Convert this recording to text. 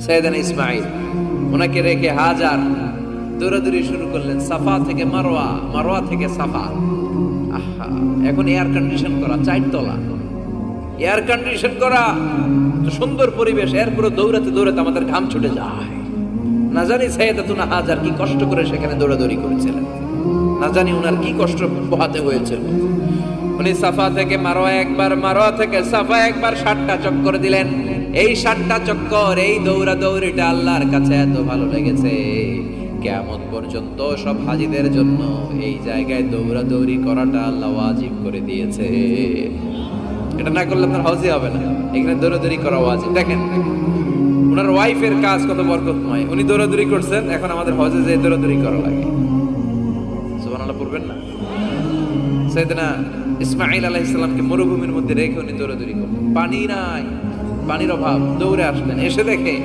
সাইয়েদনা ইসমাঈল ওনাকে রেখে হাজার দৌড়াদৌড়ি শুরু করলেন, সাফা থেকে মারওয়া, মারওয়া থেকে সাফা। আহা, এখন এয়ার কন্ডিশন করা, 4 তলা এয়ার কন্ডিশন করা, তো সুন্দর পরিবেশ, এরপরে দৌড়াতে দৌড়াতে আমাদের ঘাম ছুটে যায়। না জানি সাইয়েদাতুনা হাজার কি কষ্ট করে সেখানে দৌড়াদৌড়ি করেছিলেন, না জানি ওনার কি কষ্ট পোহাতে হয়েছিল। উনি সাফা থেকে মারওয়া একবার, মারওয়া থেকে সাফা একবার 7টা চক্কর দিলেন। এই 7টা চক্কর, এই দৌড়াদৌড়িটা আল্লাহর কাছে এত ভালো লেগেছে, কিয়ামত পর্যন্ত সব হাজীদের জন্য এই জায়গায় দৌড়াদৌড়ি করাটা আল্লাহ ওয়াজিব করে দিয়েছে। এটা না করলে আপনার হজই হবে না, এখানে দৌড়াদৌড়ি করা ওয়াজিব। দেখেন ওনার ওয়াইফের কাজ কত বরকতময়, উনি দৌড়াদৌড়ি করছেন, এখন আমাদের হজে যে দৌড়াদৌড়ি করা লাগে। সুবহানাল্লাহ পড়বেন না? সাইয়েদনা ইসমাঈল আলাইহিস সালামকে মরুভূমির মধ্যে রেখে উনি দৌড়াদৌড়ি করলেন, পানি নাই, পানির অভাব, দৌড়ে আসলেন, এসে দেখে